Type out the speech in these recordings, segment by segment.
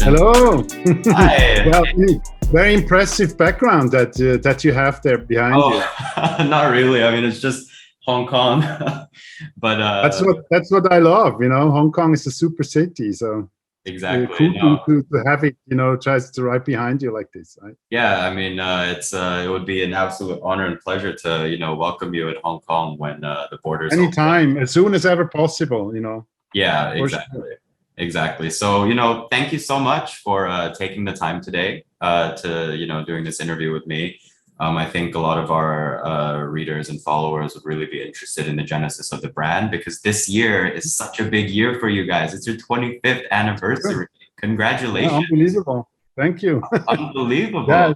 Martin. Hello. Hi. Well, very impressive background that you have there behind you. Not really. I mean, it's just Hong Kong, but That's what I love. Hong Kong is a super city, so exactly. cool No, to have it. Just right behind you like this, right? yeah. I mean, it would be an absolute honor and pleasure to welcome you at Hong Kong when the borders open. Anytime, as soon as ever possible. Yeah, For exactly. sure. Exactly. So, thank you so much for taking the time today to, doing this interview with me. I think a lot of our readers and followers would really be interested in the genesis of the brand because this year is such a big year for you guys. It's your 25th anniversary. Yeah, Congratulations. unbelievable. Thank you. Unbelievable. Yeah,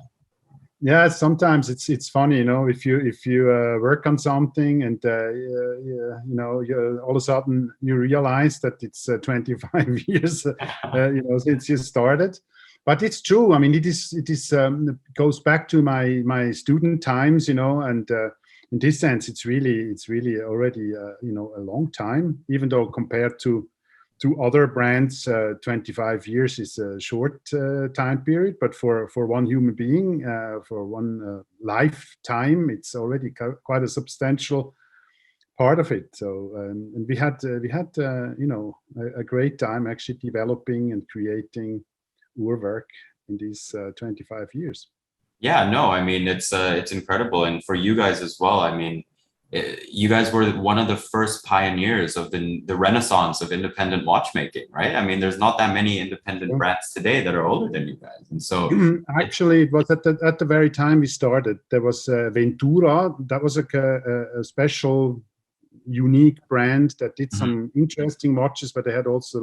yeah. Sometimes it's funny, if you work on something and all of a sudden you realize that it's 25 years, since you started. But it's true. I mean, it goes back to my student times, and in this sense, it's really already a long time, even though compared to other brands, 25 years is a short time period, but for one human being, for one lifetime, it's already quite a substantial part of it. So, and we had a great time actually developing and creating Urwerk in these 25 years. Yeah, no, I mean, it's incredible. And for you guys as well, I mean, you guys were one of the first pioneers of the renaissance of independent watchmaking, right? I mean, there's not that many independent brands today that are older than you guys. And so actually, it was at the very time we started. There was Ventura. That was a special, unique brand that did some interesting watches, but they had also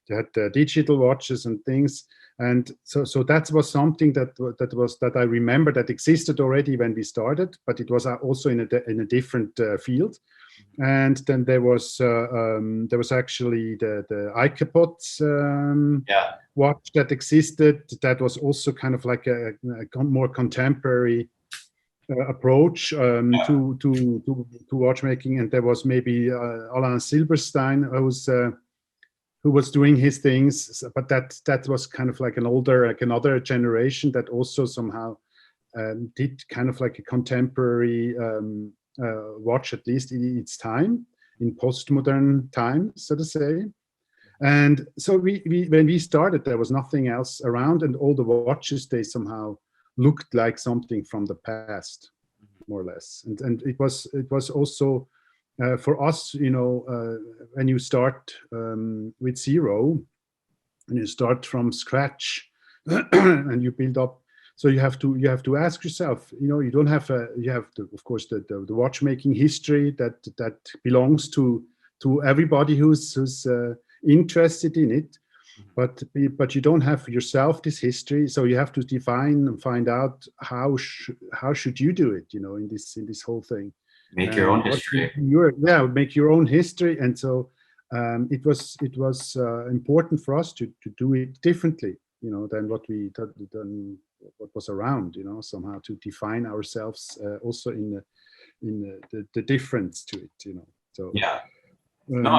they had digital watches and things. And so that was something that I remember that existed already when we started, but it was also in a different field. And then there was actually the Icapods watch that existed. That was also kind of like a more contemporary approach to watchmaking. And there was maybe Alain Silberstein, who was doing his things, but that was kind of like another generation that also somehow did kind of like a contemporary watch, at least in its time, in postmodern times, so to say. And so when we started, there was nothing else around, and all the watches, they somehow looked like something from the past, more or less. And it was also for us, when you start with zero, and you start from scratch, and you build up. So you have to ask yourself, you don't have you have of course the watchmaking history that belongs to everybody who's interested in it, but you don't have yourself this history. So you have to define and find out how should you do it, in this whole thing. make your own history. Make your own history. And so it was important for us to do it differently, than what was around, somehow to define ourselves also in the difference to it, So yeah. No,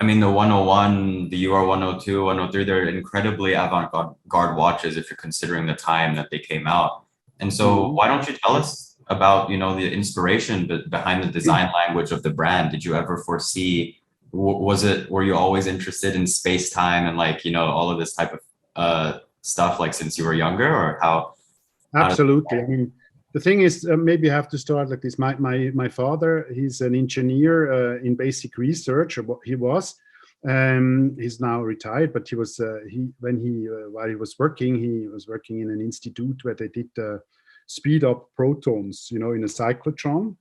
I mean, the 101, the UR 102, 103, they're incredibly avant-garde watches if you're considering the time that they came out. And so why don't you tell us about, the inspiration behind the design language of the brand? Did you ever foresee, were you always interested in space-time and all of this type of stuff, since you were younger, or how? Absolutely. I mean, the thing is, maybe I have to start like this. My father, he's an engineer in basic research, or what he was. He's now retired, but he was while he was working in an institute where they did speed up protons, in a cyclotron.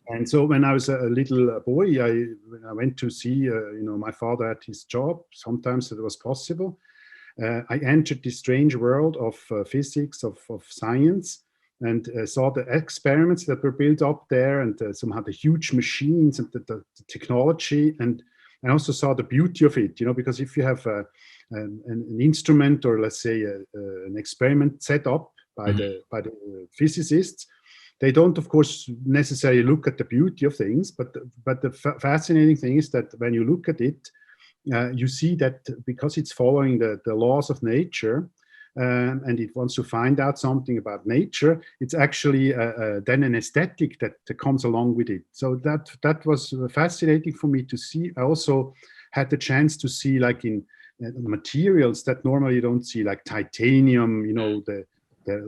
And so when I was a little boy, when I went to see, my father at his job, sometimes it was possible. I entered this strange world of physics, of science, and saw the experiments that were built up there, and somehow the huge machines and the technology, and I also saw the beauty of it, because if you have an instrument, or let's say an experiment set up by the physicists, they don't, of course, necessarily look at the beauty of things, but the fascinating thing is that when you look at it, you see that because it's following the laws of nature, and it wants to find out something about nature, it's actually then an aesthetic that comes along with it. So that was fascinating for me to see. I also had the chance to see, like, in materials that normally you don't see, like titanium, the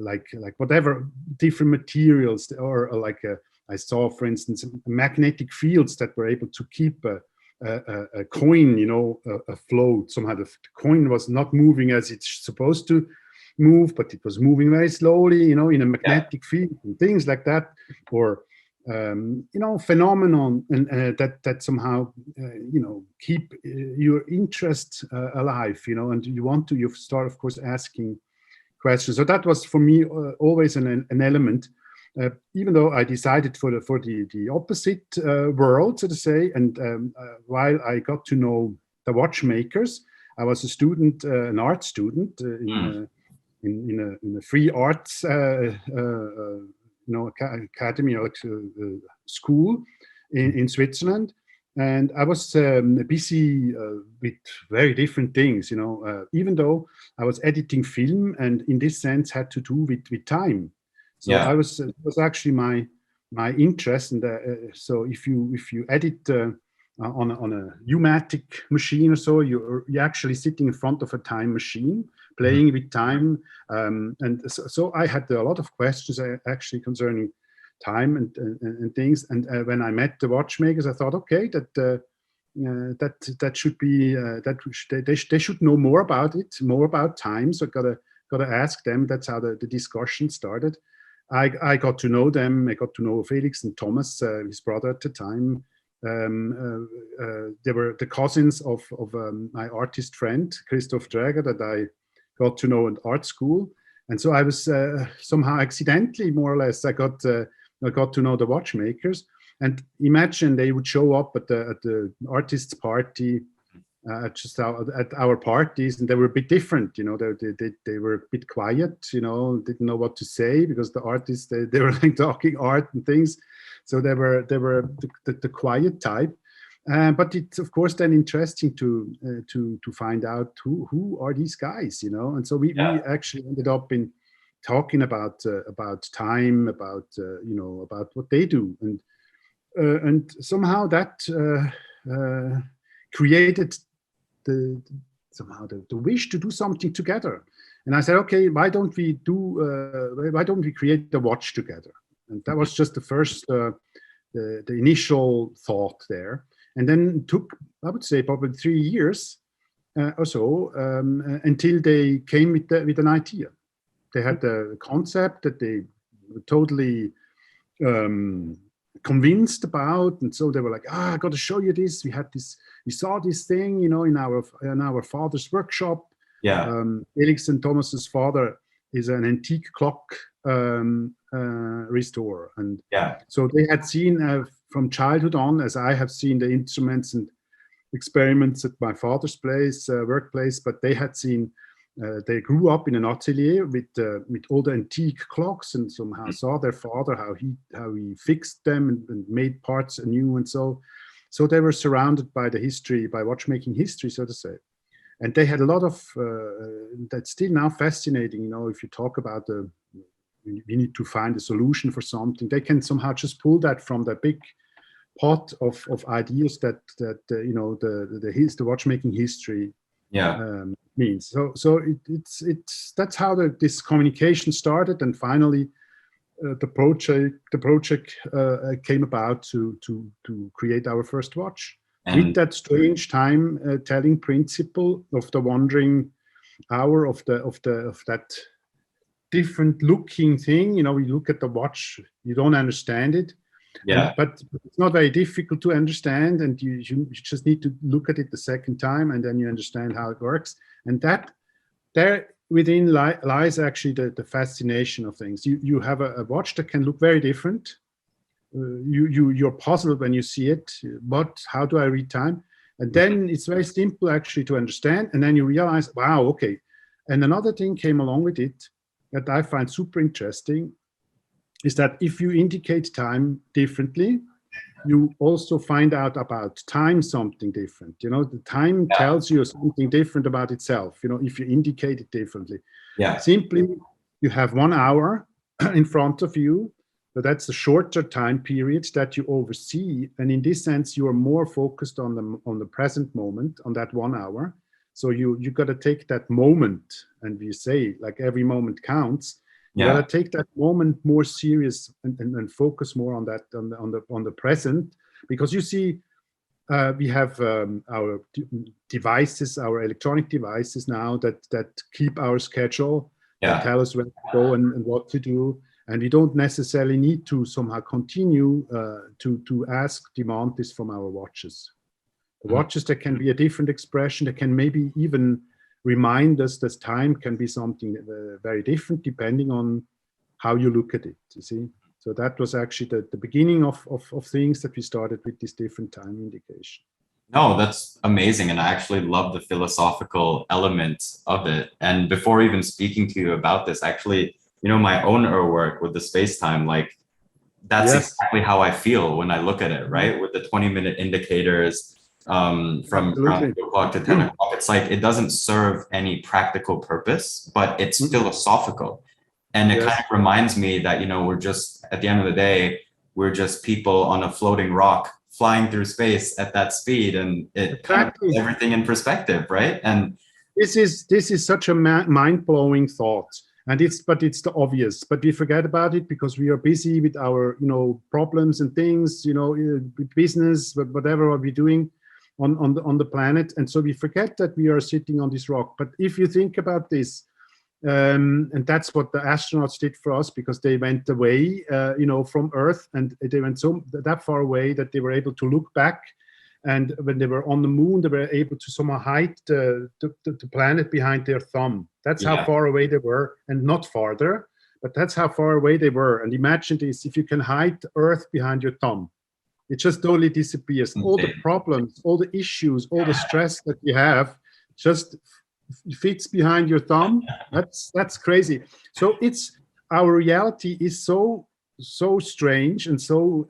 like whatever different materials, or like I saw, for instance, magnetic fields that were able to keep a coin, afloat. Somehow the coin was not moving as it's supposed to move, but it was moving very slowly, in a magnetic field, and things like that, or phenomenon, and that somehow keep your interest alive, and you start, of course, asking questions. So that was for me always an element. Even though I decided for the opposite world, so to say, and while I got to know the watchmakers, I was a student, an art student in a free arts academy, or school in Switzerland, and I was busy with very different things. Even though I was editing film, and in this sense had to do with time. So it was actually my interest, and so if you edit on a pneumatic machine or so, you're actually sitting in front of a time machine, playing with time, and so I had a lot of questions actually concerning time and things. And when I met the watchmakers, I thought, okay, that should be they should know more about it, more about time. So I gotta ask them. That's how the discussion started. I got to know them. I got to know Felix and Thomas, his brother at the time. They were the cousins of my artist friend, Christoph Dräger, that I got to know at art school. And so I was somehow accidentally, more or less, I got to know the watchmakers. And imagine they would show up at the artists' party, just at our parties, and they were a bit different. They were a bit quiet. Didn't know what to say, because the artists they were like talking art and things. So they were the quiet type. But it's, of course, then interesting to find out who are these guys, and so we actually ended up in talking about time, about what they do, and somehow that created the wish to do something together. And I said, okay, why don't we create a watch together? And that was just the first, the initial thought there. And then it took, I would say, probably 3 years or so until they came with an idea. They had the concept that they were totally convinced about, and so they were like, I got to show you this. We saw this thing, in our father's workshop. Felix and Thomas's father is an antique clock restorer, and so they had seen from childhood on, as I have seen the instruments and experiments at my father's place, workplace, but they had seen. They grew up in an atelier with all the antique clocks, and somehow saw their father how he fixed them and made parts anew, and so they were surrounded by by watchmaking history, so to say. And they had a lot of that's still now fascinating. If you talk about we need to find a solution for something, they can somehow just pull that from the big pot of ideas that the watchmaking history means. So it's that's how this communication started, and finally the project came about to create our first watch. And with that strange time telling principle of the wandering hour, of that different looking thing. We look at the watch, you don't understand it. But it's not very difficult to understand, and you just need to look at it the second time, and then you understand how it works. And that there within lies actually the fascination of things. You have a watch that can look very different. You're puzzled when you see it. How do I read time? And then it's very simple actually to understand, and then you realize, wow, okay. And another thing came along with it that I find super interesting is that if you indicate time differently, you also find out about time something different. You know, the time tells you something different about itself, you know, if you indicate it differently. Yeah. Simply, you have 1 hour in front of you, but that's a shorter time period that you oversee. And in this sense, you are more focused on the present moment, on that 1 hour. So you got to take that moment, and we say like every moment counts. You got to take that moment more serious and focus more on that, on the present, because you see, we have our devices, our electronic devices now that keep our schedule, that tell us where to go and what to do, and we don't necessarily need to somehow continue to demand this from our watches. The watches, there can be a different expression. They can maybe even remind us that time can be something very different depending on how you look at it, you see. So that was actually the beginning of things that we started with this different time indication. No, that's amazing. And I actually love the philosophical element of it. And before even speaking to you about this, actually, you know, my own Urwerk with the space-time, like that's exactly how I feel when I look at it, right? With the 20-minute indicators, from around 2 o'clock to 10 o'clock. It's like, it doesn't serve any practical purpose, but it's philosophical. And it kind of reminds me that, you know, we're just, at the end of the day, we're just people on a floating rock flying through space at that speed, and it kind of puts everything in perspective, right? And this is such a mind-blowing thought. And it's the obvious, but we forget about it because we are busy with our, you know, problems and things, you know, business, whatever we're doing on the planet. And so we forget that we are sitting on this rock. But if you think about this, and that's what the astronauts did for us, because they went away, you know, from Earth, and they went that far away that they were able to look back. And when they were on the moon, they were able to somehow hide the planet behind their thumb. That's how far away they were, and not farther, but that's how far away they were. And imagine this, if you can hide Earth behind your thumb, it just totally disappears. All the problems, all the issues, all the stress that you have just fits behind your thumb. That's crazy. So our reality is so strange and so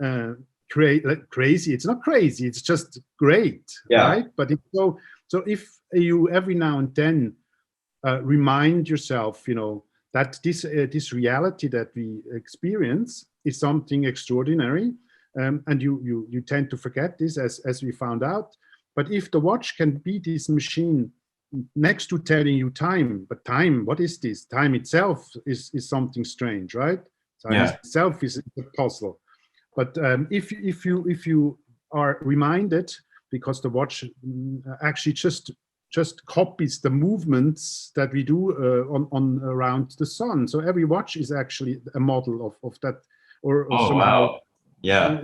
crazy. It's not crazy, it's just great, right? But it's so if you every now and then remind yourself, you know, that this reality that we experience is something extraordinary, and you tend to forget this, as we found out. But if the watch can be this machine next to telling you time, but time, what is this? Time itself is something strange, right? Time itself is a puzzle. But if you are reminded, because the watch actually just copies the movements that we do on around the sun. So every watch is actually a model of that, or somehow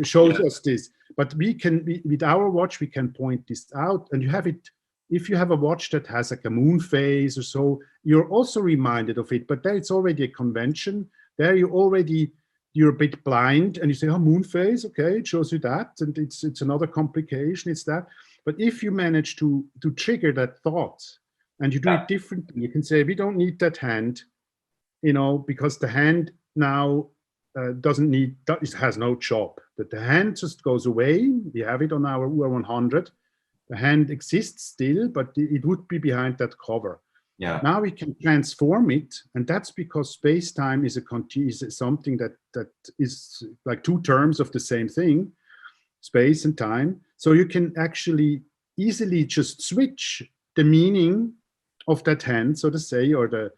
shows us this. But we can, with our watch, we can point this out, and you have it. If you have a watch that has like a moon phase or so, you're also reminded of it. But there it's already a convention. There you're a bit blind, and you say, oh, moon phase, okay, it shows you that, and it's another complication, it's that. But if you manage to trigger that thought, and you do it differently, you can say, we don't need that hand, you know, because the hand now it has no job. That the hand just goes away. We have it on our UR100. The hand exists still, but it would be behind that cover. Yeah. Now we can transform it, and that's because space-time is something that is like two terms of the same thing, space and time. So you can actually easily just switch the meaning of that hand, so to say, or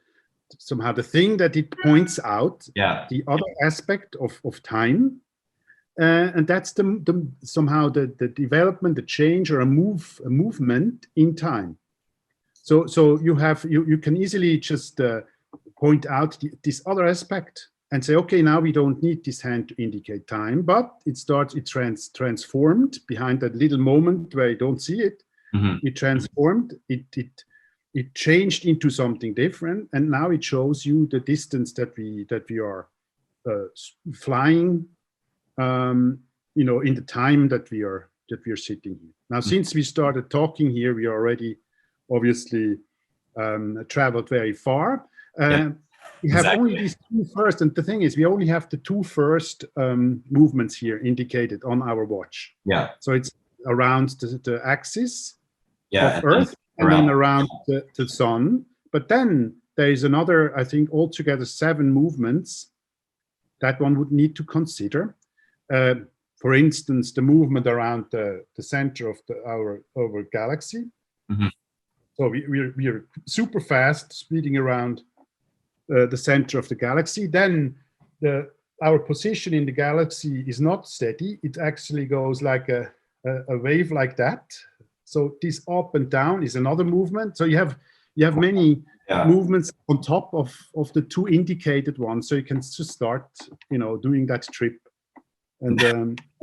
somehow the thing that it points out, the other aspect of time. And that's somehow the development, the change, or a movement in time. So you can easily just point out this other aspect and say, okay, now we don't need this hand to indicate time, but it transformed behind that little moment where you don't see it. It transformed, it changed into something different, and now it shows you the distance that we are flying, you know, in the time that we are sitting here. Now, since we started talking here, we already obviously traveled very far. we have Exactly. only these two first, and the thing is, we only have the two first movements here indicated on our watch. Yeah. So it's around the axis Yeah. of Earth, and around, then around the sun. But then there is another, I think, altogether 7 movements that one would need to consider. For instance, the movement around the center of our galaxy. Mhm. So we're super fast, speeding around the center of the galaxy. Then our position in the galaxy is not steady. It actually goes like a wave like that. So this up and down is another movement. So you have many movements on top of the 2 indicated ones. So you can just start, doing that trip. And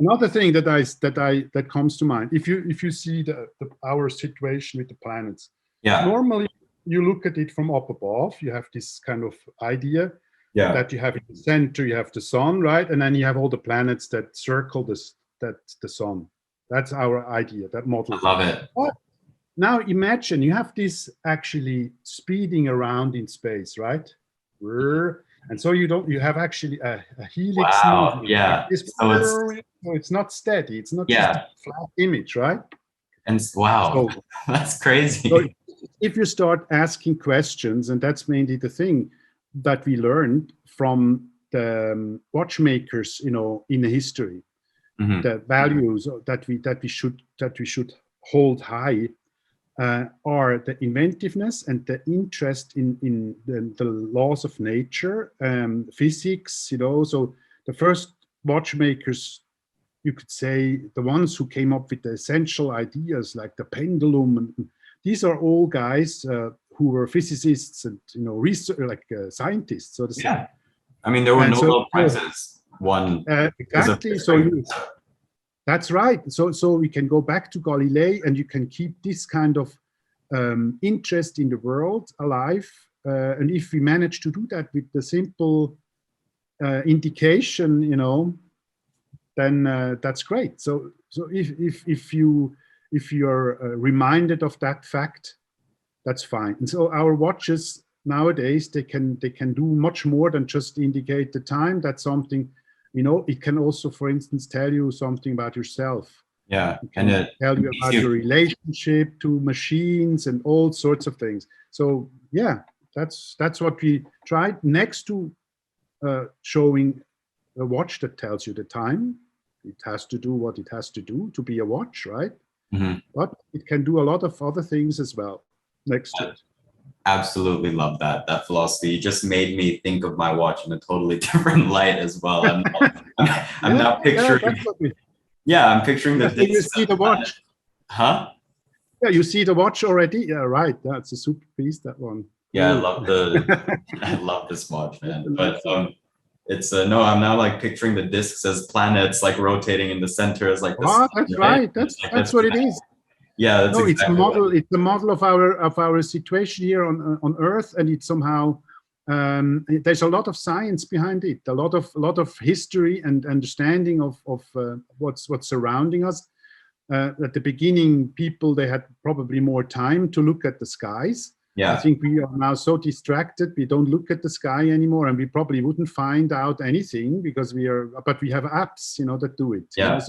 another thing that comes to mind, if you see our situation with the planets, normally you look at it from up above. You have this kind of idea that you have in the center, you have the sun, right? And then you have all the planets that circle the sun. That's our idea, that model. I love it. But now imagine you have this actually speeding around in space, right? And so you have actually a helix movement. Yeah. So it's not steady. It's not just a flat image, right? And wow, so, that's crazy. So if you start asking questions, and that's mainly the thing that we learned from the watchmakers, in the history, the values that we should hold high are the inventiveness and the interest in the laws of nature, physics. So the first watchmakers, you could say, the ones who came up with the essential ideas like the pendulum, and these are all guys who were physicists and research, scientists, so to say. Yeah, I mean there were Nobel Prizes won. Exactly. That's right. So we can go back to Galilei, and you can keep this kind of interest in the world alive. And if we manage to do that with the simple indication, then that's great. So if you are reminded of that fact, that's fine. And so our watches nowadays, they can do much more than just indicate the time. That's something, it can also, for instance, tell you something about yourself. Yeah, it can tell you about your relationship to machines and all sorts of things. So yeah, that's what we tried. Next to showing a watch that tells you the time, it has to do what it has to do to be a watch, right? But it can do a lot of other things as well next to it. Absolutely love that philosophy. You just made me think of my watch in a totally different light as well. I'm now picturing. I'm picturing the. You see the watch. Huh? Yeah, you see the watch already. Yeah, right. That's a super piece, that one. Yeah, I love this watch, man. But it's no, I'm now like picturing the discs as planets like rotating in the center as like. That's right. That's what it is. Yeah, that's no, exactly. It's a model of our situation here on Earth, and it's somehow there's a lot of science behind it, a lot of history and understanding of what's surrounding us. At the beginning, people, they had probably more time to look at the skies. Yeah, I think we are now so distracted, we don't look at the sky anymore, and we probably wouldn't find out anything because but we have apps, that do it. Yeah.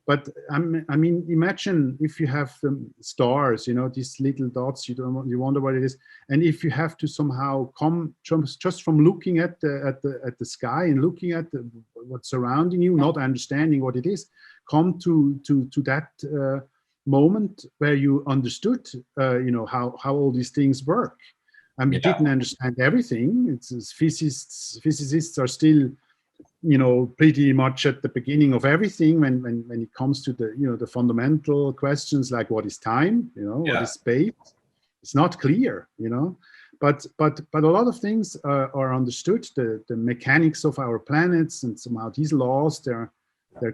But I mean, imagine if you have stars, these little dots. You wonder what it is, and if you have to somehow come just from looking at the sky and looking at what's surrounding you, not understanding what it is, come to that moment where you understood, how all these things work, and we didn't understand everything. It's physicists are still, pretty much at the beginning of everything when it comes to the fundamental questions like what is time, what is space. It's not clear, but a lot of things are understood. The mechanics of our planets and somehow these laws, they're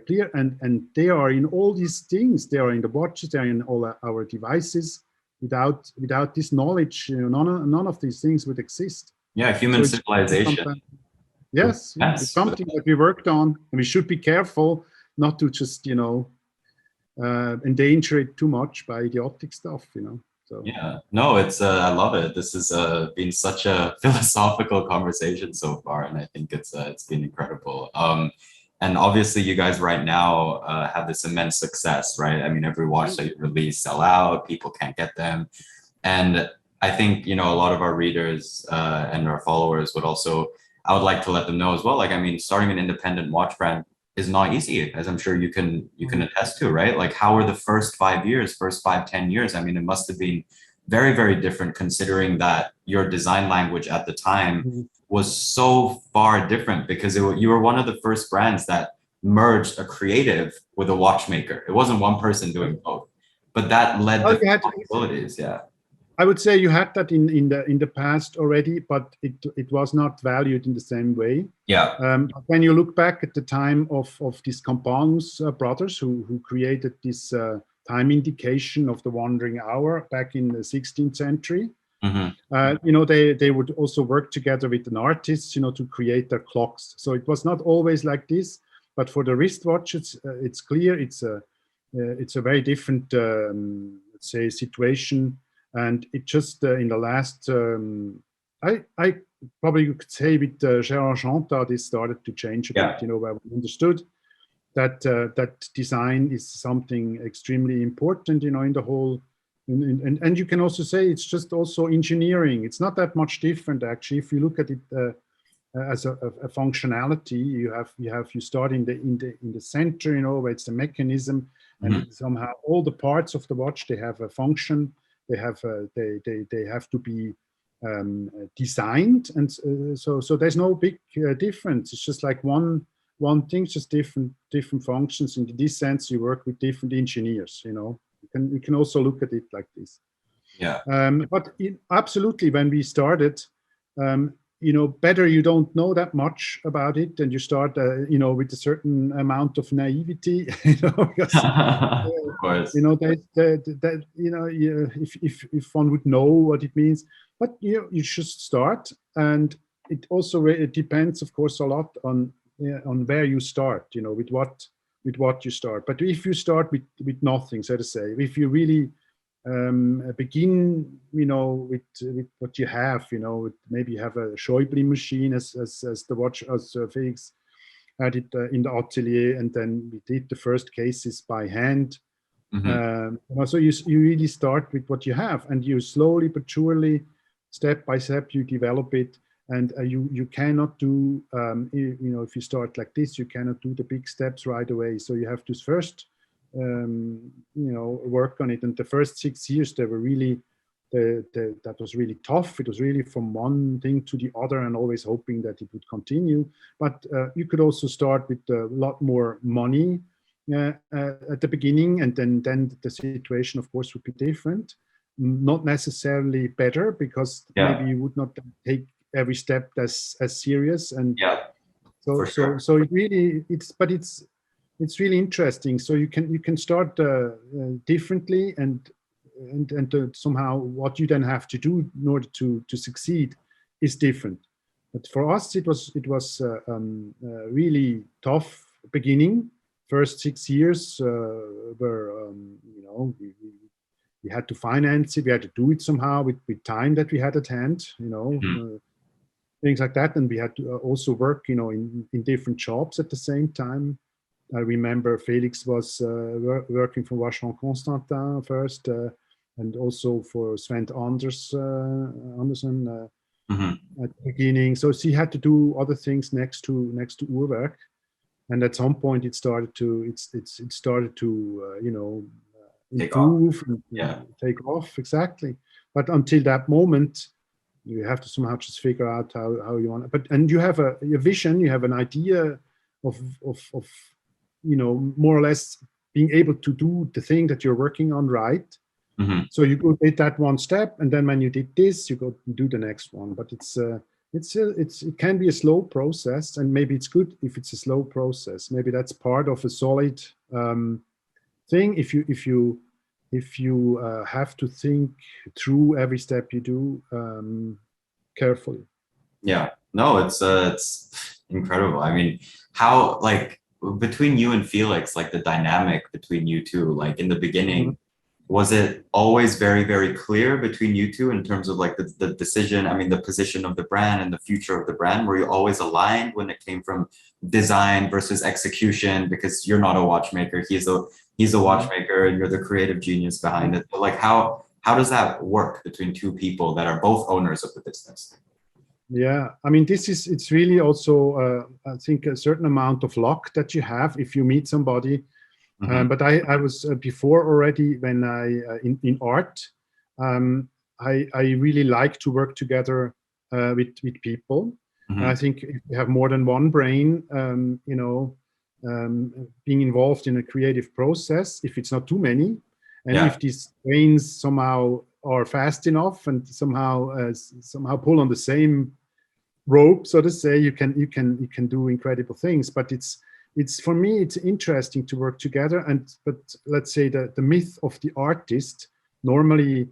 clear, and they are in all these things. They are in the watches, they are in all our devices. Without this knowledge, none of these things would exist. Yeah, human civilization. Yes, it's something that we worked on, and we should be careful not to just, endanger it too much by idiotic stuff, So yeah, no, it's I love it. This has been such a philosophical conversation so far, and I think it's been incredible. And obviously, you guys right now have this immense success, right? I mean, every watch that you release sell out, people can't get them, and I think, a lot of our readers and our followers would also, I would like to let them know as well. Like, I mean, starting an independent watch brand is not easy, as I'm sure you can attest to, right? Like, how were the first 5 years, first 5-10 years? I mean, it must have been very, very different, considering that your design language at the time was so far different, because you were one of the first brands that merged a creative with a watchmaker. It wasn't one person doing both, but that led to possibilities. Yeah. I would say you had that in the past already, but it was not valued in the same way. Yeah. When you look back at the time of these Campanus brothers who created this time indication of the wandering hour back in the 16th century, they would also work together with an artist, to create their clocks. So it was not always like this, but for the wristwatches, it's clear it's a very different, let's say, situation. And it just in the last, I probably could say with Gérard Chantat, this started to change a bit. Where we understood that that design is something extremely important, in the whole. And you can also say it's just also engineering. It's not that much different, actually. If you look at it as a functionality, you start in the center, where it's the mechanism, and somehow all the parts of the watch, they have a function. They have to be designed, and so there's no big difference. It's just like one thing, just different functions. In this sense, you work with different engineers. You can also look at it like this. Yeah. But absolutely, when we started, better you don't know that much about it, and you start, with a certain amount of naivety, because, of course. If one would know what it means, but you should start, and it also it depends, of course, a lot on where you start, with what you start. But if you start with nothing, so to say, if you really begin, with what you have, maybe you have a Schäuble machine as the watch, as Felix had it in the atelier, and then we did the first cases by hand. So you really start with what you have, and you slowly but surely, step by step, you develop it. And you cannot do, if you start like this, you cannot do the big steps right away. So you have to first work on it. And the first 6 years, they were really, that was really tough. It was really from one thing to the other, and always hoping that it would continue. But you could also start with a lot more money at the beginning, and then the situation, of course, would be different. Not necessarily better, because maybe you would not take every step as serious. And so it really, it's really interesting. So you can start differently, and somehow what you then have to do in order to succeed is different. But for us, it was really tough beginning. First 6 years were, we had to finance it. We had to do it somehow with time that we had at hand, things like that. And we had to also work, in different jobs at the same time. I remember Felix was working for Vacheron Constantin first, and also for Sven Andersen at the beginning. So he had to do other things next to Urwerk, and at some point it started to improve and take off, exactly. But until that moment, you have to somehow just figure out how you want it. And you have a vision, you have an idea of more or less being able to do the thing that you're working on right. So you go take that one step, and then when you did this, you go do the next one. But it can be a slow process, and maybe it's good if it's a slow process. Maybe that's part of a solid thing. If you have to think through every step you do carefully. Yeah, no, it's incredible. I mean, how, like, between you and Felix, like the dynamic between you two, like in the beginning, Was it always very, very clear between you two in terms of like the decision, I mean, the position of the brand and the future of the brand? Were you always aligned when it came from design versus execution? Because you're not a watchmaker, he's a watchmaker and you're the creative genius behind it. But like how does that work between two people that are both owners of the business? Yeah, I mean, it's really also, I think, a certain amount of luck that you have if you meet somebody. But I was before already when in art, I really like to work together with people. I think if you have more than one brain, being involved in a creative process, if it's not too many, and if these brains somehow are fast enough and somehow pull on the same rope, so to say, you can do incredible things. But it's for me, it's interesting to work together. But let's say the myth of the artist normally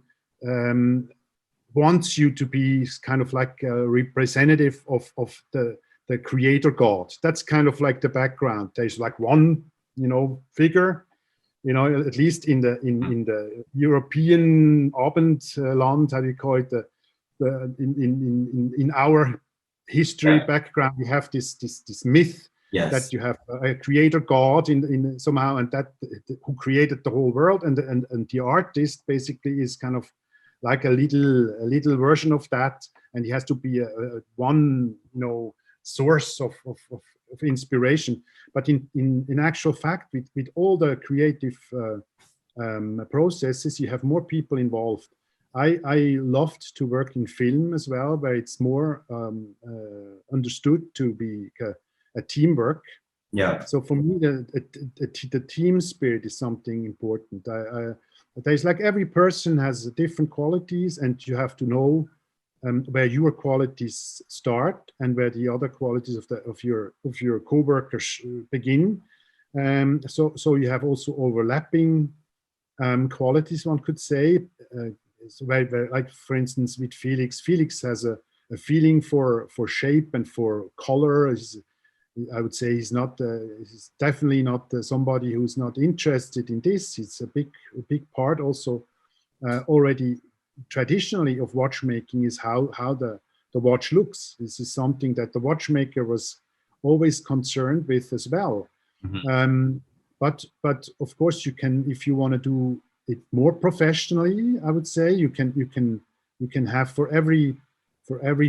wants you to be kind of like a representative of the creator God. That's kind of like the background. There's like one, figure, at least in the European Abendland, how do you call it? In our history background, we have this myth that you have a creator God in somehow, and that who created the whole world, and the artist basically is kind of like a little version of that, and he has to be a one source of inspiration. But in actual fact, with all the creative processes, you have more people involved. I loved to work in film as well, where it's more understood to be a teamwork. Yeah. So for me, the team spirit is something important. There's like every person has different qualities, and you have to know where your qualities start and where the other qualities of your co-workers begin. So you have also overlapping qualities, one could say. Like for instance, with Felix has a feeling for shape and for color. I would say he's definitely not somebody who's not interested in this. It's a big part also already traditionally of watchmaking is how the watch looks. This is something that the watchmaker was always concerned with as well. But of course you can, if you want to do it more professionally, I would say you can have for every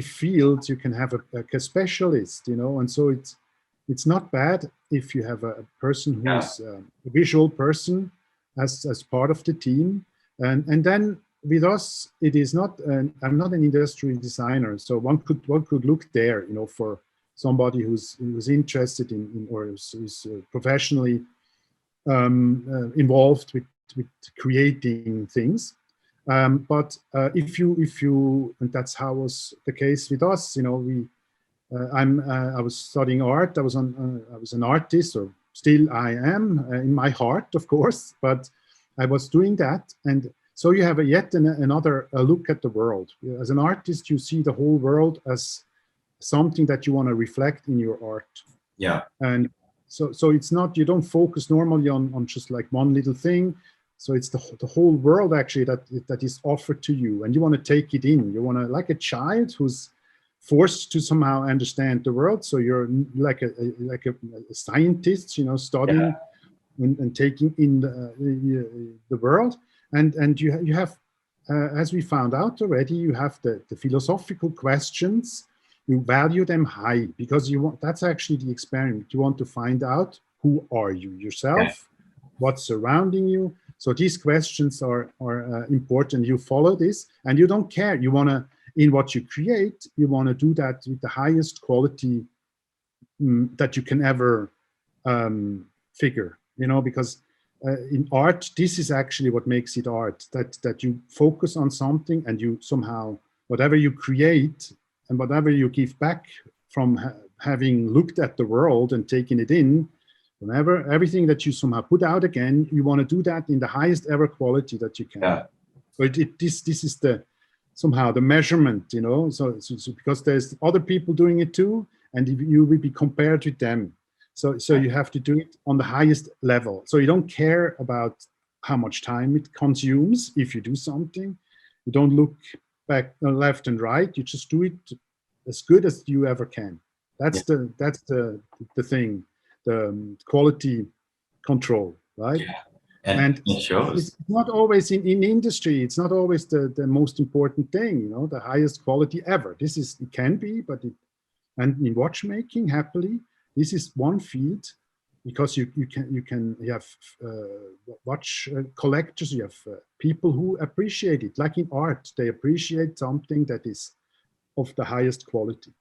field you can have a specialist, and so it's not bad if you have a person who is a visual person as part of the team, and then with us it is not. I'm not an industrial designer, so one could look there, for somebody who's interested in or is professionally involved with creating things. But if you, and that's how was the case with us. I was studying art. I was an artist, or still I am in my heart, of course. But I was doing that, and so you have yet another look at the world. As an artist, you see the whole world as something that you want to reflect in your art. Yeah. And so it's not, you don't focus normally on just like one little thing. So it's the whole world actually that is offered to you, and you want to take it in. You want to, like a child who's forced to somehow understand the world. So you're like a scientist, studying and taking in the world. And you have, as we found out already, you have the philosophical questions. You value them high because that's actually the experiment. You want to find out, who are you yourself, what's surrounding you. So these questions are important. You follow this, and you don't care. You want to, in what you create, you want to do that with the highest quality that you can ever figure. Because in art, this is actually what makes it art. That you focus on something, and you somehow, whatever you create and whatever you give back from having looked at the world and taken it in, whenever everything that you somehow put out again, you want to do that in the highest ever quality that you can. So this is somehow the measurement, so because there's other people doing it too, and you will be compared with them. So you have to do it on the highest level. So you don't care about how much time it consumes if you do something. You don't look back left and right. You just do it as good as you ever can. That's the thing, the quality control, right? Yeah. And And it shows. it's not always in industry. It's not always the most important thing, you know, the highest quality ever. It can be, but and in watchmaking, happily, this is one field, because you have watch collectors, you have people who appreciate it, like in art, they appreciate something that is of the highest quality.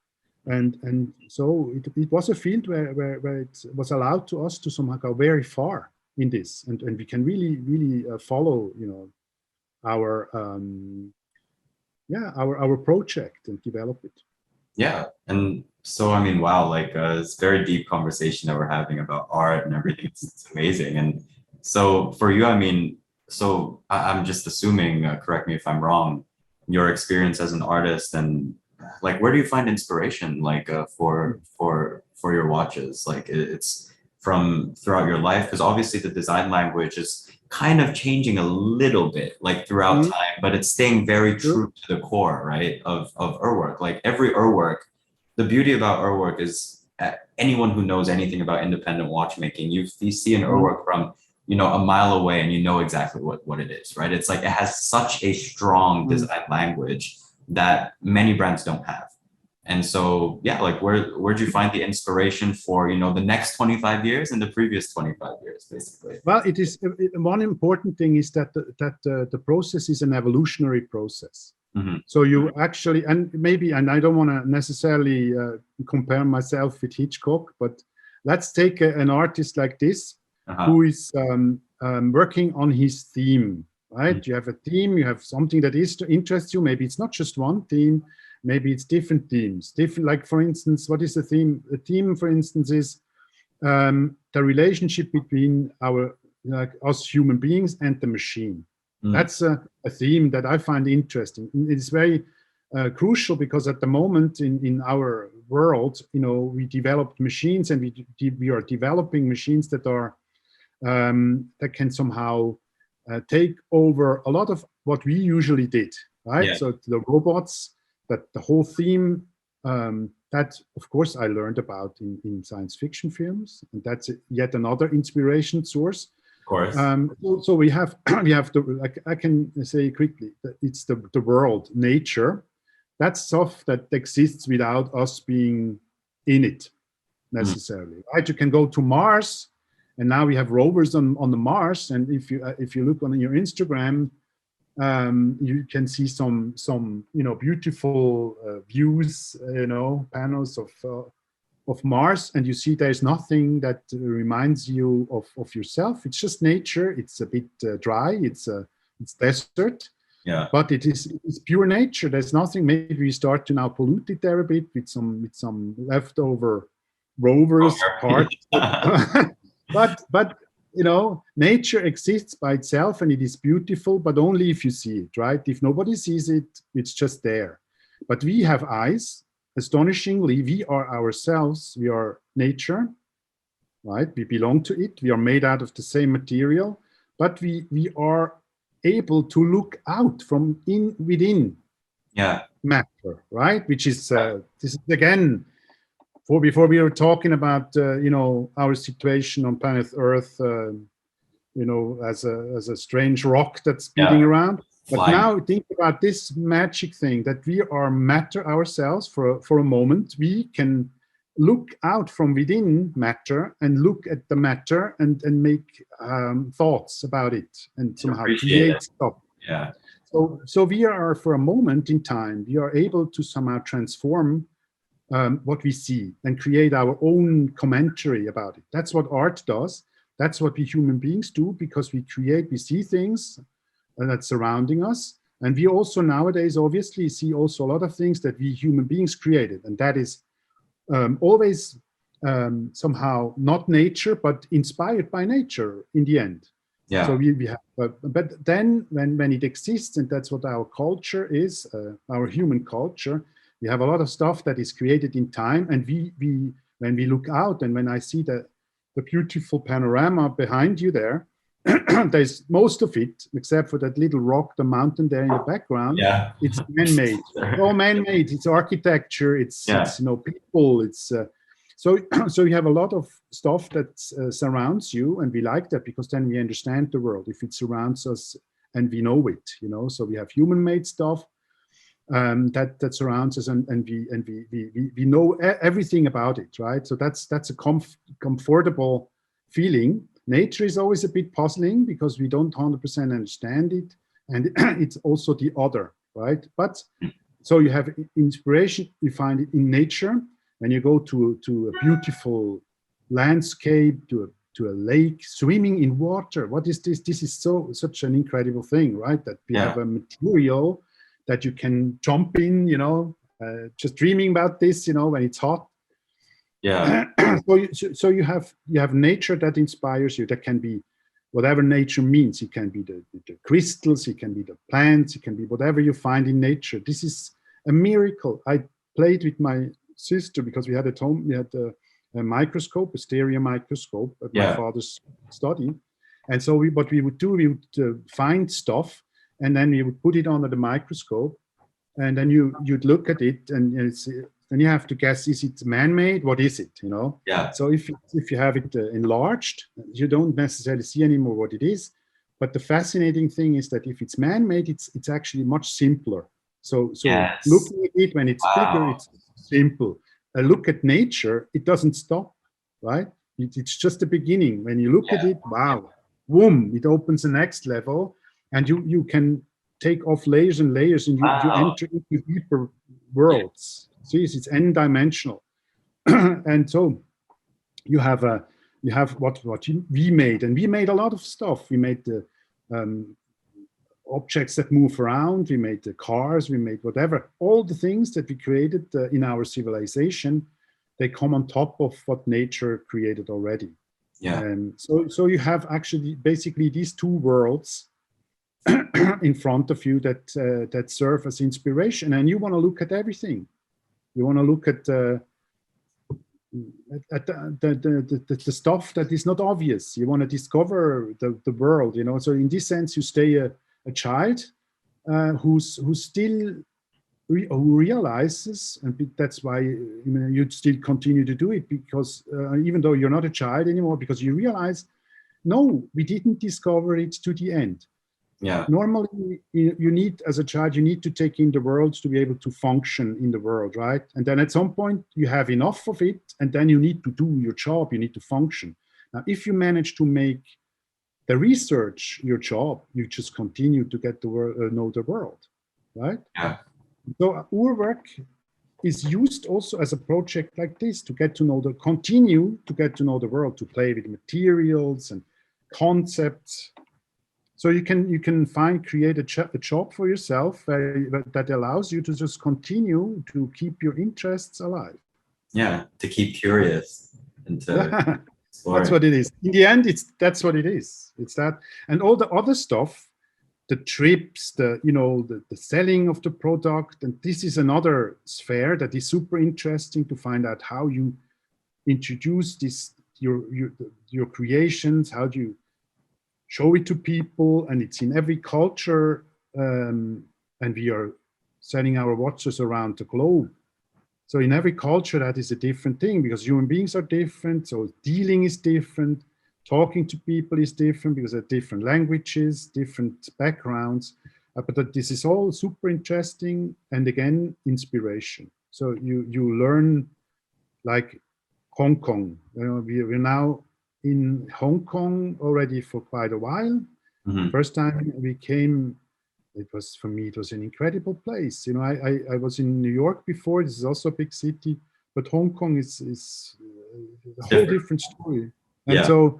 And so it was a field where it was allowed to us to somehow go very far in this, and we can really follow, you know, our our project and develop it. Yeah. And so, I mean, wow, like it's very deep conversation that we're having about art and everything. It's amazing. And so for you, I mean, so I'm just assuming, correct me if I'm wrong, your experience as an artist, and like, where do you find inspiration, like for your watches? Like it's from throughout your life, because obviously the design language is kind of changing a little bit like throughout time, but it's staying very true to the core, right, of Urwerk. Like every Urwerk, the beauty about Urwerk is anyone who knows anything about independent watchmaking, you see an Urwerk from, you know, a mile away and you know exactly what it is, right? It's like it has such a strong design language that many brands don't have. And so, yeah, like where'd you find the inspiration for, you know, the next 25 years and the previous 25 years, basically? Well, it is one important thing is that the process is an evolutionary process. So you actually, and I don't want to necessarily compare myself with Hitchcock, but let's take an artist like this who is working on his theme, right? You have a theme, you have something that interests you. Maybe it's not just one theme. Maybe it's different themes. Like, for instance, what is the theme? The theme, for instance, is the relationship between us human beings and the machine. That's a theme that I find interesting. It's very crucial because at the moment in our world, you know, we developed machines, and we are developing machines that are that can somehow take over a lot of what we usually did, right? Yeah. So the robots, that the whole theme, that of course I learned about in science fiction films, and that's yet another inspiration source. Of course. So we have like I can say quickly that it's the world, nature. That's stuff that exists without us being in it necessarily. Right? You can go to Mars, and now we have rovers on the Mars. And if you look on your Instagram, you can see some you know, beautiful views, you know, panels of Mars, and you see there's nothing that reminds you of yourself. It's just nature. It's a bit dry. It's desert. Yeah. But it's pure nature. There's nothing. Maybe we start to now pollute it there a bit with some leftover rovers parts. But you know, nature exists by itself, and it is beautiful, but only if you see it, right? If nobody sees it, it's just there. But we have eyes. Astonishingly, we are ourselves. We are nature, right? We belong to it. We are made out of the same material, but we are able to look out from within matter, right? Which is this is again. Before we were talking about you know, our situation on planet Earth, you know, as a strange rock that's speeding around. But now think about this magic thing, that we are matter ourselves for a moment. We can look out from within matter and look at the matter and make thoughts about it and somehow create stuff. Yeah. So we are, for a moment in time, we are able to somehow transform what we see and create our own commentary about it. That's what art does. That's what we human beings do, because we see things that's surrounding us. And we also nowadays obviously see also a lot of things that we human beings created. And that is always somehow not nature, but inspired by nature in the end. Yeah. So we have, but then when it exists, and that's what our culture is, our human culture, we have a lot of stuff that is created in time. And when we look out, and when I see the beautiful panorama behind you there, there's most of it, except for that little rock, the mountain there in the background. Yeah. It's man-made. All man-made. It's architecture. It's people. It's so you have a lot of stuff that surrounds you, and we like that because then we understand the world if it surrounds us and we know it. So we have human-made stuff that surrounds us, and we know everything about it, right? So that's a comfortable feeling. Nature is always a bit puzzling because we don't 100% understand it, and it's also the other, right? But so you have inspiration, you find it in nature. When you go to a beautiful landscape, to a lake, swimming in water. What is this? This is such an incredible thing, right? That we have a material that you can jump in, just dreaming about this, when it's hot. Yeah. So you have nature that inspires you. That can be whatever nature means. It can be the crystals, it can be the plants, it can be whatever you find in nature. This is a miracle. I played with my sister because we had at home, we had a microscope, a stereo microscope at my father's study. And so what we would do, we would find stuff, and then we would put it under the microscope, and then you'd look at it, and then you have to guess, is it man-made? What is it? Yeah. So if you have it enlarged, you don't necessarily see anymore what it is. But the fascinating thing is that if it's man-made, it's actually much simpler. So looking at it when it's bigger, it's simple. A look at nature, it doesn't stop, right? It's just the beginning. When you look at it, wow, boom, it opens the next level, and you can take off layers and layers, and you enter into deeper worlds. See, it's n-dimensional. And so you have what we made, and we made a lot of stuff. We made the objects that move around, we made the cars, we made whatever. All the things that we created in our civilization, they come on top of what nature created already. Yeah. And so you have actually basically these two worlds in front of you that serve as inspiration, and you want to look at everything. You want to look at the stuff that is not obvious. You want to discover the world, So in this sense, you stay a child who still who realizes, and that's why you still continue to do it, because even though you're not a child anymore, because you realize, no, we didn't discover it to the end. Yeah. Normally, you need, as a child, you need to take in the world to be able to function in the world, right? And then at some point, you have enough of it, and then you need to do your job, you need to function. Now, if you manage to make the research your job, you just continue to get to know the world, right? Yeah. So Urwerk is used also as a project like this to continue to get to know the world, to play with materials and concepts. So you can create a job for yourself that allows you to just continue to keep your interests alive. Yeah, to keep curious and to explore. That's what it is. In the end, that's what it is. It's that, and all the other stuff, the trips, the selling of the product, and this is another sphere that is super interesting to find out how you introduce your creations, how do you show it to people, and it's in every culture, and we are selling our watches around the globe. So in every culture, that is a different thing, because human beings are different, so dealing is different, talking to people is different, because they're different languages, different backgrounds, but this is all super interesting, and again, inspiration. So you learn, like Hong Kong, we're now in Hong Kong already for quite a while. Mm-hmm. First time we came, for me, it was an incredible place. I was in New York before. This is also a big city, but Hong Kong is a whole different story. And so,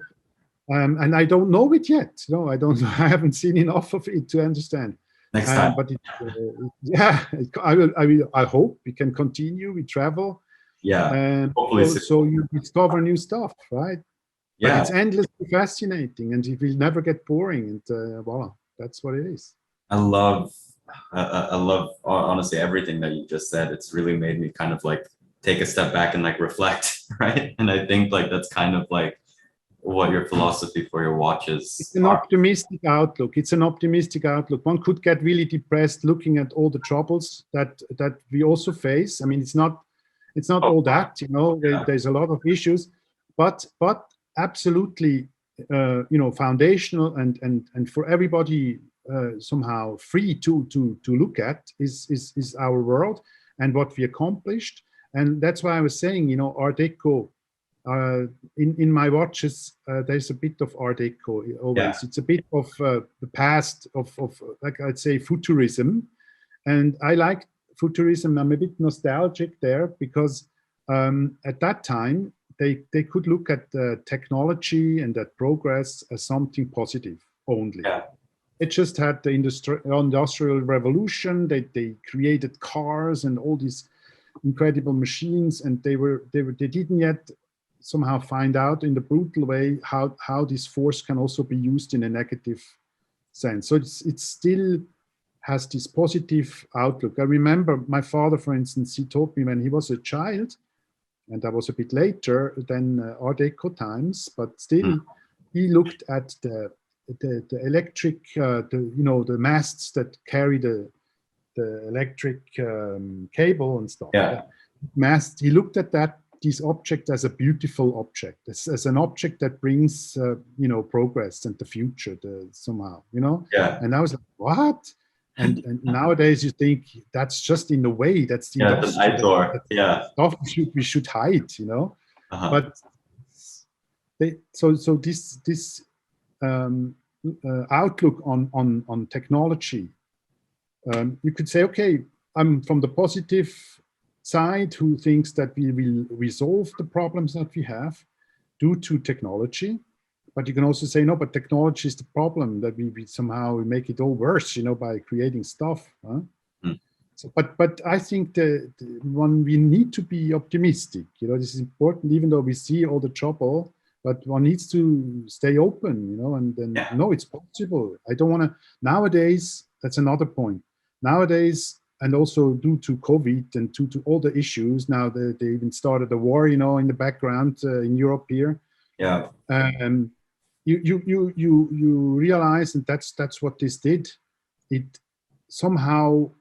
and I don't know it yet. No, I don't. I haven't seen enough of it to understand. Next time. But I hope we can continue. We travel. Yeah. And so you discover new stuff, right? Yeah. But it's endlessly fascinating, and it will never get boring. And voila, that's what it is. I love honestly everything that you just said. It's really made me kind of like take a step back and like reflect, right? And I think like that's kind of like what your philosophy for your watches It's an optimistic outlook. It's an optimistic outlook. One could get really depressed looking at all the troubles that we also face. I mean, it's not all that, you know. There's a lot of issues, but absolutely, you know, foundational and for everybody somehow free to look at is our world and what we accomplished. And that's why I was saying, you know, Art Deco. In my watches, there's a bit of Art Deco always. Yeah. It's a bit of the past of like I'd say futurism, and I like futurism. I'm a bit nostalgic there because at that time they could look at technology and that progress as something positive only. Yeah. It just had the industrial revolution. They created cars and all these incredible machines, and they didn't yet somehow find out in the brutal way how this force can also be used in a negative sense. So it still has this positive outlook. I remember my father, for instance, he told me when he was a child, and that was a bit later than Art Deco times, but still he looked at the electric, you know, the masts that carry the electric cable and stuff. Yeah. Mast. He looked at this object as a beautiful object, as an object that brings, you know, progress and the future somehow, you know. Yeah. And I was like, what? And nowadays you think that's just in a way that's the stuff we should hide, you know. But so this outlook on technology, you could say, okay, I'm from the positive side who thinks that we will resolve the problems that we have due to technology. But you can also say, no, but technology is the problem, that we somehow make it all worse, you know, by creating stuff. Huh? So, but I think we need to be optimistic. You know, this is important, even though we see all the trouble, but one needs to stay open, you know, and then, no, it's possible. I don't want to, nowadays, that's another point. Nowadays, and also due to COVID and due to all the issues, now they even started a war, you know, in the background in Europe here. Yeah. You realize, and that's what this did. It somehow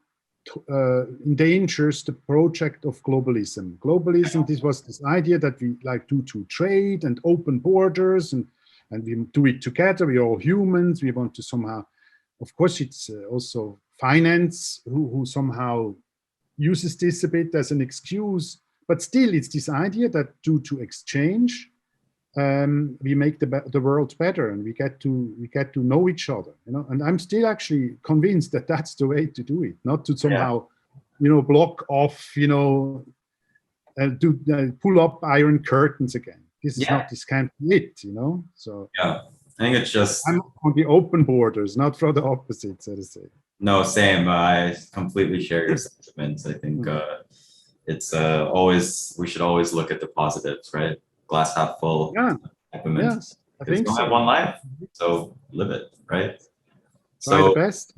endangers the project of globalism. Globalism, this was this idea that we like to trade and open borders, and we do it together. We're all humans. We want to somehow, of course, it's also finance who somehow uses this a bit as an excuse, but still it's this idea that due to exchange, we make the world better, and we get to know each other, you know. And I'm still actually convinced that that's the way to do it, not to somehow, you know, block off, you know, pull up iron curtains again. This is not, this can't be it, you know. So I think it's just, I'm on the open borders, not for the opposite, so to say. No, same. I completely share your sentiments. I think it's always, we should always look at the positives, right? Glass half full. Yeah. Yes, I think so. Have one life, so live it, right? Try the best.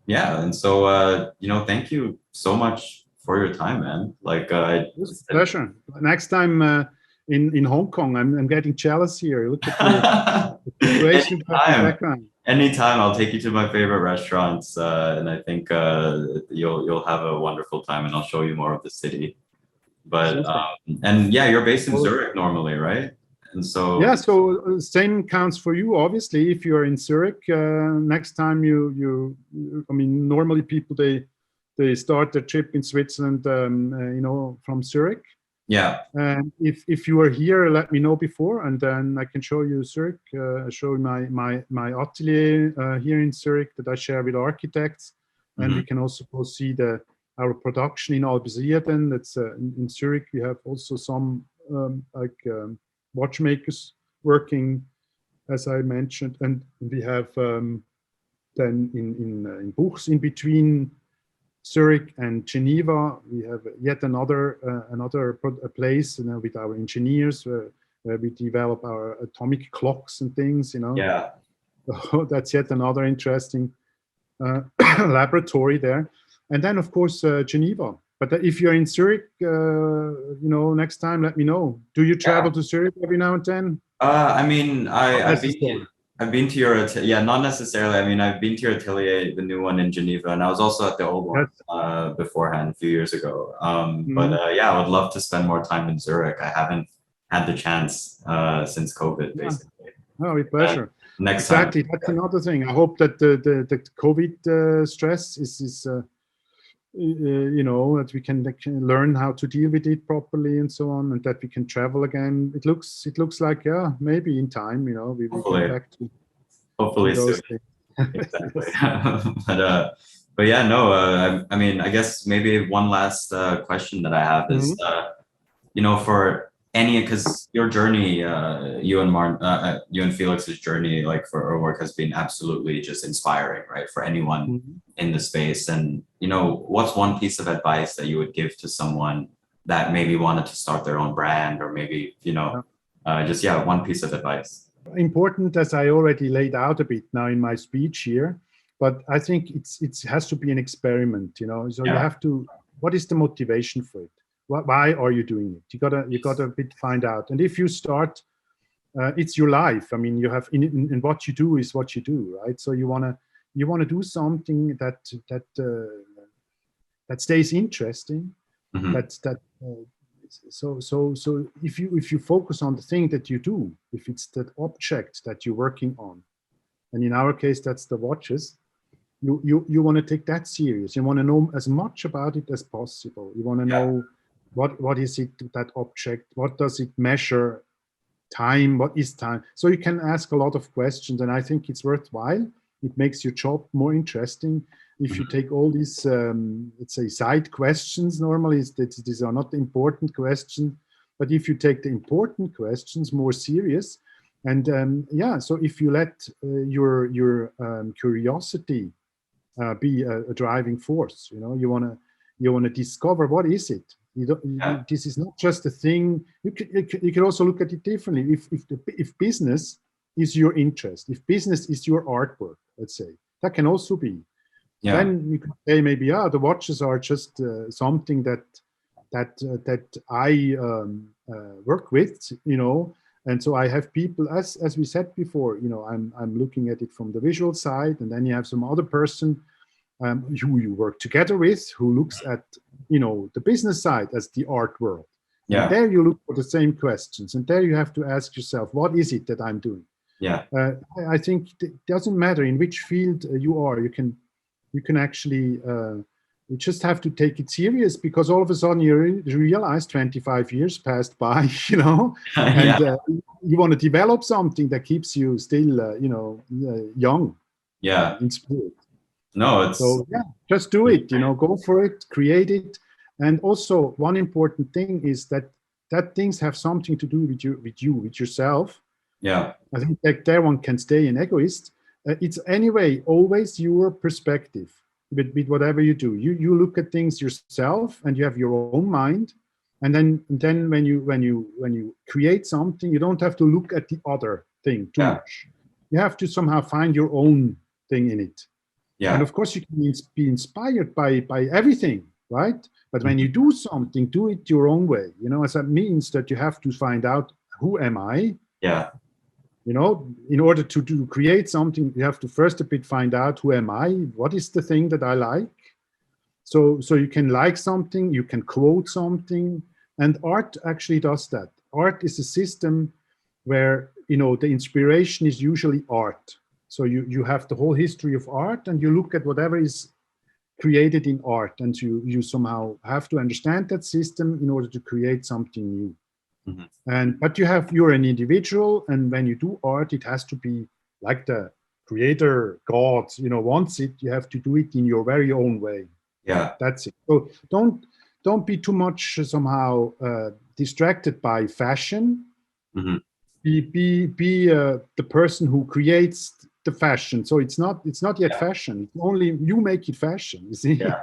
Yeah, and so you know, thank you so much for your time, man. Like, it's a pleasure. Next time in Hong Kong, I'm getting jealous here. Look at the situation in the background. Anytime, I'll take you to my favorite restaurants, and I think you'll have a wonderful time, and I'll show you more of the city. But and yeah, you're based in Zurich normally, right? And so so same counts for you. Obviously, if you're in Zurich, next time I mean, normally people they start their trip in Switzerland, you know, from Zurich. Yeah. And if you are here, let me know before, and then I can show you Zurich. Show you my atelier here in Zurich that I share with architects, and we can also go see our production in Albisierden. That's in Zurich. We have also some watchmakers working, as I mentioned, and we have then in Buchs, in between Zurich and Geneva, we have yet another place, you know, with our engineers where we develop our atomic clocks and things, you know. Yeah. So that's yet another interesting laboratory there. And then, of course, Geneva. But if you're in Zurich, you know, next time, let me know. Do you travel to Zurich every now and then? I mean, Not I've necessarily. been to your yeah, not necessarily. I mean, I've been to your atelier, the new one in Geneva, and I was also at the old one Yes. beforehand a few years ago. But Mhm. yeah, I would love to spend more time in Zurich. I haven't had the chance since COVID, Yeah. basically. No, with Uh, pleasure. next time. Exactly. That's another thing. I hope that the COVID stress is that we can learn how to deal with it properly and so on, and that we can travel again. It looks like, yeah, maybe in time, we get Hopefully, back to hopefully soon. those things. Exactly. Yes. But yeah, no. I mean, I guess maybe one last question that I have is, Mhm. for any, because your journey, you and Felix's journey, like for our work, has been absolutely just inspiring, right, for anyone Mhm. in the space. And what's one piece of advice that you would give to someone that maybe wanted to start their own brand, or maybe Yeah. just yeah, one piece of advice. Important, as I already laid out a bit now in my speech here, but I think it has to be an experiment. So you Yeah. have to. What is the motivation for it? Why are you doing it? You gotta a bit find out. And if you start, it's your life. I mean, you have in what you do is what you do, right? So you wanna do something that stays interesting. Hmm. That so if you focus on the thing that you do, if it's that object that you're working on, and in our case that's the watches, you want to take that serious. You want to know as much about it as possible. You want to Yeah. know what is it, that object, what does it measure, time, what is time. So you can ask a lot of questions, and I think it's worthwhile. It makes your job more interesting if you Mhm. take all these let's say side questions. Normally these are not important questions, but if you take the important questions more serious, and yeah, so if you let your curiosity be a driving force. You want to discover what is it. Yeah. This is not just a thing. You can also look at it differently. If business is your interest, if business is your artwork, let's say, that can also be. Yeah. Then you could say maybe, yeah, the watches are just something that I work with, and so I have people, as we said before, I'm looking at it from the visual side, and then you have some other person who you work together with, who looks at the business side as the art world, and Yeah. there you look for the same questions, and there you have to ask yourself, what is it that I'm doing? Yeah. I think it doesn't matter in which field you are. You can actually you just have to take it serious, because all of a sudden you realize 25 years passed by, Yeah. and you want to develop something that keeps you still, young Yeah. in spirit. No, it's So yeah, just do it. Go for it, create it. And also, one important thing is that things have something to do with yourself. yeah. I think that one can stay an egoist. It's anyway always your perspective with whatever you do. You look at things yourself, and you have your own mind. And then when you create something, you don't have to look at the other thing too Yeah. much. You have to somehow find your own thing in it. And Yeah. of course, you can be inspired by everything, right? But when you Mhm. do something, do it your own way. As that means that you have to find out, who am I? Yeah. In order to create something, you have to first a bit find out, who am I? What is the thing that I like? So you can like something, you can quote something, and art actually does that. Art is a system where the inspiration is usually art. So you have the whole history of art, and you look at whatever is created in art, and you somehow have to understand that system in order to create something new. Mhm. But you're an individual, and when you do art, it has to be like the creator god wants it. You have to do it in your very own way. Yeah. That's it. So don't be too much somehow distracted by fashion. Mhm. Be the person who creates the fashion. So it's not yet Yeah. fashion. It's only you make it fashion. You see. Yeah.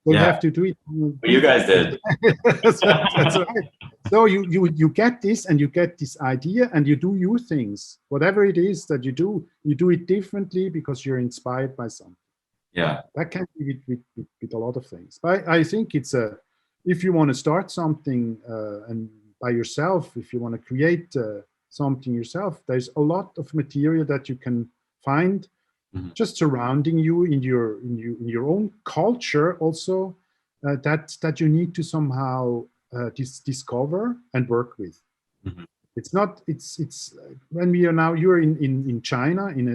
So you Yeah. have to do it But you guys deep. did. That's right. So you get this, and you get this idea, and you do your things. Whatever it is that you do it differently because you're inspired by something. Yeah. That can be with a lot of things. But I think if you want to start something and by yourself, if you want to create something yourself. There's a lot of material that you can find just surrounding you in your own culture also, that you need to somehow discover and work with. It's not. It's when we are now. You're in China in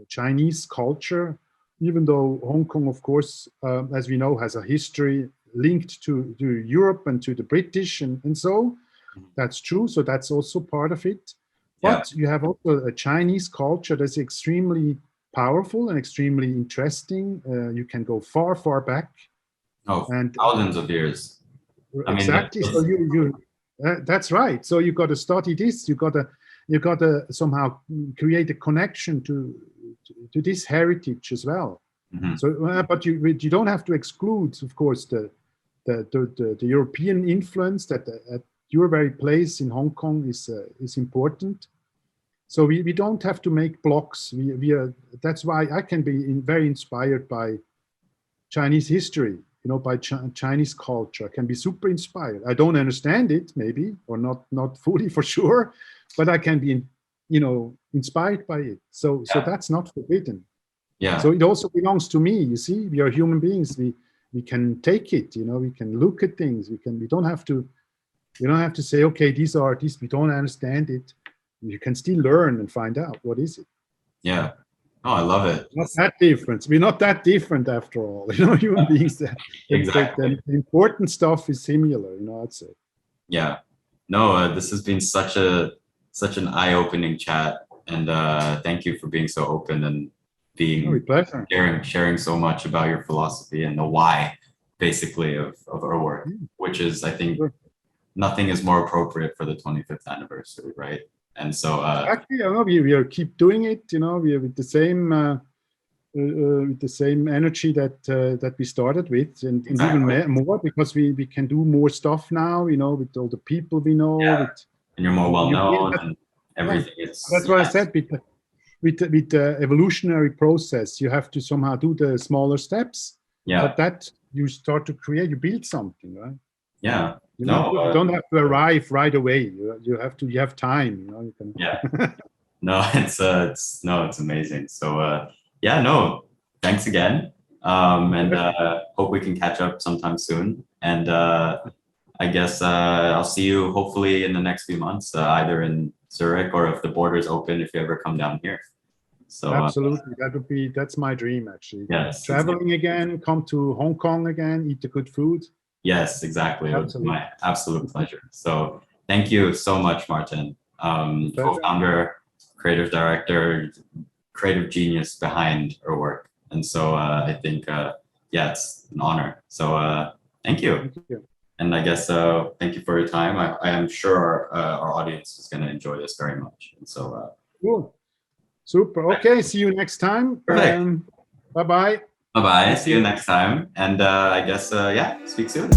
a Chinese culture. Even though Hong Kong, of course, as we know, has a history linked to Europe and to the British, and so that's true. So that's also part of it. But you have also a Chinese culture that's extremely powerful and extremely interesting. You can go far, far back. Oh, and thousands of years. Exactly. So you that's right. So you got to study this. You got to somehow create a connection to this heritage as well. So, but you don't have to exclude, of course, the European influence that at your very place in Hong Kong is important. So we don't have to make blocks. We are. That's why I can be very inspired by Chinese history. By Chinese culture. I can be super inspired. I don't understand it, maybe, or not fully for sure, but I can be, inspired by it. So that's not forbidden. Yeah. So it also belongs to me. You see, we are human beings. We can take it. We can look at things. We don't have to. You don't have to say, okay, these. We don't understand it. You can still learn and find out what is it. Yeah. Oh, I love it. Not that different. We're not that different after all. Human beings. Exactly. The important stuff is similar. I'd say. Yeah. No, this has been such an eye-opening chat, and thank you for being so open and sharing so much about your philosophy and the why, basically, of Urwerk, which is, I think, nothing is more appropriate for the 25th anniversary, right? And so actually, we keep doing it. We are with the same energy that we started with, and even more, because we can do more stuff now. With all the people we know. Yeah. And you're more well known, and everything is. That's what I said. With the evolutionary process, you have to somehow do the smaller steps. Yeah. But that you start to create, you build something, right? Yeah. You don't have to arrive right away. You have time. You can. Yeah. No, it's amazing. So thanks again. And hope we can catch up sometime soon. And I guess I'll see you hopefully in the next few months, either in Zurich or if the border's open, if you ever come down here. So absolutely, that's my dream actually. Yes. Traveling again, come to Hong Kong again, eat the good food. Yes, exactly. It would be my absolute pleasure. So thank you so much, Martin. Co-founder, creative director, creative genius behind Urwerk. And so I think, it's an honor. So thank you. Thank you. And I guess thank you for your time. I am sure our audience is going to enjoy this very much. And so cool. Super. Okay. See you next time. Perfect. Bye-bye. Bye-bye. See you next time. And I guess, speak soon.